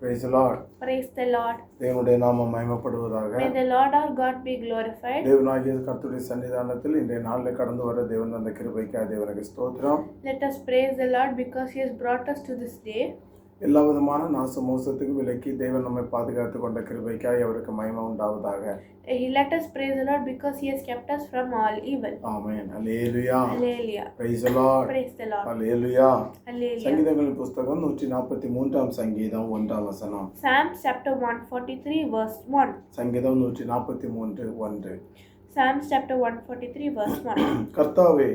Praise the Lord. Praise the Lord. தேவனுடைய நாமம் மகிமைப்படுவதாக. May the Lord our God be glorified. தேவனாகிய கர்த்தருடைய சன்னிதானத்தில் இன்றைய நாளில் கடந்து வர தேவன் அந்த கிருபைக்காக தேவனுக்கு ஸ்தோத்திரம். Let us praise the Lord because He has brought us to this day. எல்லா விதமான நாச மோசத்துக்கு விலக்கி தேவன் நம்மை பாதுகாத்து கொண்ட கிருபைக்காய் அவருக்கு மகிமை உண்டாவதாக. Let us praise the Lord because He has kept us from all evil. Amen. Hallelujah. Hallelujah. Praise the Lord. Praise the Lord. Hallelujah. Hallelujah. சங்கீதங்களின் புஸ்தகம் 143 சங்கீதம் 1 வசனம். Psalms chapter 143 verse 1. சங்கீதம் 143 1. Psalms chapter 143 verse 1. கர்த்தாவே,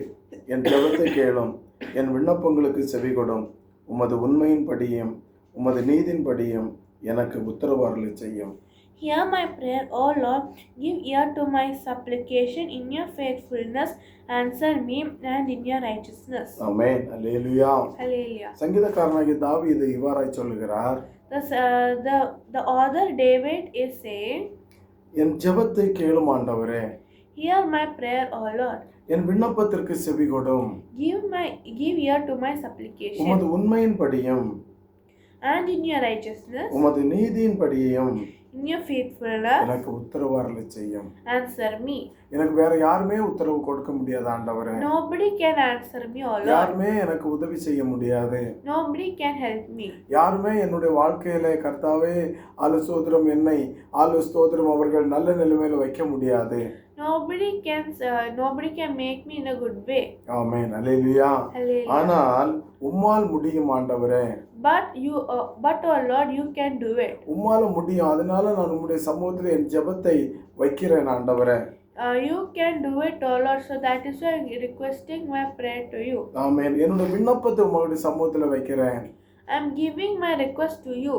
என் ஜெபத்தை கேளும், என் விண்ணப்பங்களுக்கு செவிகொடும். உமது உண்மையின்படியும் உமது நீதியின்படியும் எனக்கு உத்தரவு அருளச் செய்யும். Hear my prayer, O Lord, give ear to my supplication. In your faithfulness answer me, and in your righteousness. Amen. Hallelujah. Hallelujah. சங்கீதக்காரனாகிய தாவீது இவ்வாறாய் சொல்லுகிறார். The author David is saying, என் ஜெபத்தை கேளும் ஆண்டவரே. Hear my prayer, O Lord. N விண்ணப்பத்திற்கு செவிகொடும். Give ear to my supplication. உமது உண்மையின்படியும் and in your righteousness, உமது நீதியின்படியும் in your faithfulness, எனக்கு உத்தரவு அருளச் செய்யும். answer me. எனக்கு வேற யாருமே உத்தரவு கொடுக்க முடியாது ஆண்டவரே. Nobody can answer me, O Lord. யாருமே எனக்கு உதவி செய்ய முடியாது. Nobody can help me. யாருமே என்னுடைய வாழ்க்கையில கர்த்தாவே ஆலோசோத்திரம் என்னை ஆலோஸ்தோத்திரம் அவர்கள் நல்ல நிலைமையில வைக்க முடியாது. Nobody can make me in a good way. ஆமென். ஹல்லேலூயா. ஆனால் உம்மால் முடியும் ஆண்டவரே. But oh Lord, you can do it. உம்மால முடியும். அதனால நான் உம்முடைய சமூகத்தில் என் ஜெபத்தை வைக்கிறேன் ஆண்டவரே. You can do it, oh Lord, so that is why I'm requesting my prayer to you. ஆமென். என்னுடைய விண்ணப்பத்தை உம்முடைய சமூகத்தில் வைக்கிறேன். I'm giving my request to you.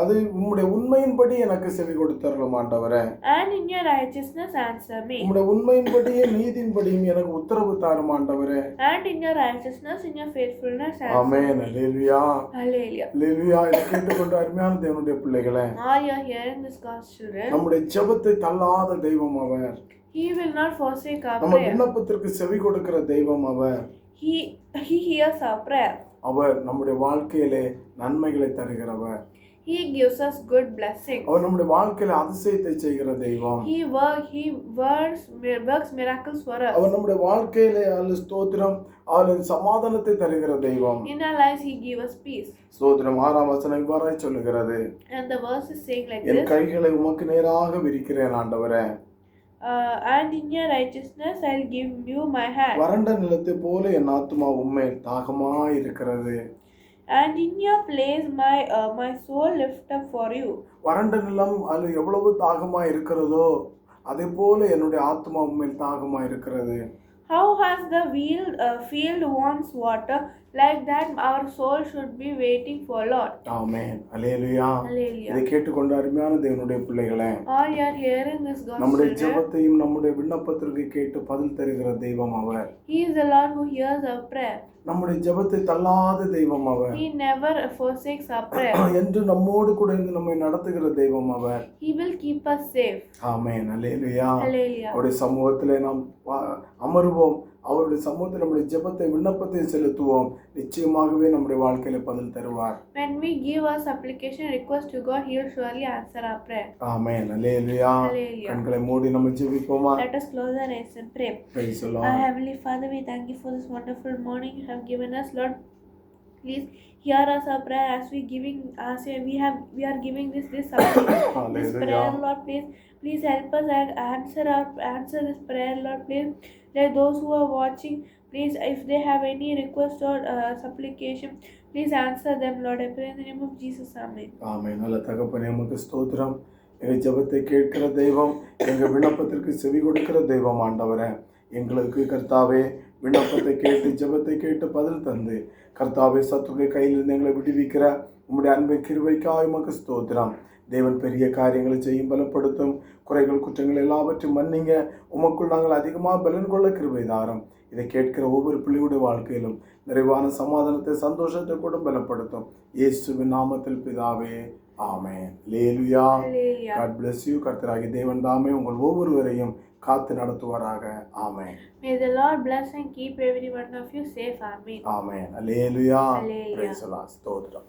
அது உம்முடைய உண்மையின்படி எனக்கு செவி கொடுத்தருளும் ஆண்டவரே. And in your righteousness answer me. உம்முடைய உண்மையின்படியும் நீதியின்படியும் எனக்கு உத்தரவு தாரும் ஆண்டவரே. And in your righteousness, in your faithfulness answer me. Amen. Hallelujah. Hallelujah. ஹல்லேலூயா. இதை கேட்டுக்கொண்ட அருமையான தேவனுடைய பிள்ளைகளே, all you are hearing this God's children, நம்முடைய ஜெபத்தை தள்ளாத தெய்வம் அவர். He will not forsake our நம்ம prayer. விண்ணப்பத்திற்கு செவி கொடுக்கிற தெய்வம் அவர். He hears our prayer. அவர் நம்முடைய வாழ்க்கையிலே நன்மைகளை தருகிறவர். He gives us good blessings. அவர் நம்முடைய வாழ்க்கையில அதிசயத்தை செய்கிற தெய்வம். He works miracles for us. அவர் நம்முடைய வாழ்க்கையிலே ஸ்தோத்திரம் சமாதானத்தை தருகிற தெய்வம். In our lives He gives us peace. ஸ்தோத்திரம் 6ஆம் வசனம் இவ்வாறாய் சொல்லுகிறது. And the verse is saying like N this. கைகளை உமக்கு நேராக விரிக்கிறேன் ஆண்டவரே. And in your righteousness I'll give you my hand. வறண்ட நிலத்தை போல என் ஆத்துமா உம்மை தாகமாய் இருக்கிறது. And in your place my soul lift up for you. வறண்ட நிலம் அது எவ்வளவு தாகமா இருக்கிறதோ அதே போல என்னுடைய ஆத்மா உண்மையில் தாகமா இருக்கிறது. How has the field wants water, like that our soul should be waiting for Lord. Amen. Hallelujah. Hallelujah. இதை கேட்டுக்கொண்ட அருமையான தேவனுடைய பிள்ளைகளே, all you are hearing this God's நம்முடைய children, ஜெபத்தையும் நம்முடைய விண்ணப்பத்திற்கு கேட்டு பதில் தருகிற தெய்வம் அவர். He is the Lord who hears our prayer. நம்முடைய ஜெபத்தை தள்ளாத தெய்வம் அவர். He never forsakes our prayer. என்று நம்மோடு கூட இருந்து நம்மை நடத்துகிற தெய்வம் அவர். He will keep us safe. Amen. Hallelujah. Hallelujah. அவருடைய சமூகத்திலே நாம் அமருவோம். அவருடைய சமூகத்தில் நம்முடைய ஜெபத்தை விண்ணப்பத்தை செலுத்துவோம். நிச்சயமாகவே நம்முடைய வாழ்க்கையில பதில் தருவார். When we give our supplication request to God, He will surely answer our prayer. Amen. Hallelujah. Hallelujah. கண்களை மூடி நம்ம ஜெபிப்போமா? Let us close our eyes and pray. Praise the Lord. Our Heavenly Father, we thank you for this wonderful morning you have given us, Lord. Please hear us our prayer as we are giving this prayer, Lord. Please help us and answer this prayer, Lord. Please let those who are watching, please, if they have any request or supplication, please answer them, Lord. I pray in the name of Jesus. Amen. ஆமென். நல்ல தகப்பனே, உமக்கு ஸ்தோத்திரம். எங்கள் ஜெபத்தை கேட்கிற தெய்வம், எங்கள் விண்ணப்பத்திற்கு செவி கொடுக்கிற தெய்வம் ஆண்டவரே. எங்களுக்கு கர்த்தாவே விண்ணப்பத்தை கேட்டு ஜெபத்தை கேட்டு பதில் தந்து கர்த்தாவே சத்துருடைய கையிலிருந்து எங்களை விடுவிக்கிற உம்முடைய அன்பை கிருபைக்காய் உமக்கு ஸ்தோத்திரம். தேவன் பெரிய காரியங்களை செய்யும் பலப்படுத்தும். குறைகள் குற்றங்கள் எல்லாவற்றையும் மன்னிங்க. உமக்குள் நாங்கள் அதிகமாக பலன் கொள்ள கிருபை தாரும். இதை கேட்கிற ஒவ்வொரு பிள்ளையுடைய வாழ்க்கையிலும் நிறைவான சமாதானத்தை சந்தோஷத்தை கூட பலப்படுத்தும். இயேசுவின் நாமத்தில் பிதாவே, ஆமென். ஹல்லேலூயா. God bless you. கர்த்தராகிய தேவன் தாமே உங்கள் ஒவ்வொருவரையும் காத்து நடத்துவாராக. ஆமென். May the Lord bless and keep every one of you safe. Amen. Amen. Hallelujah. Hallelujah. Praise the Lord. ஸ்தோத்திரம்.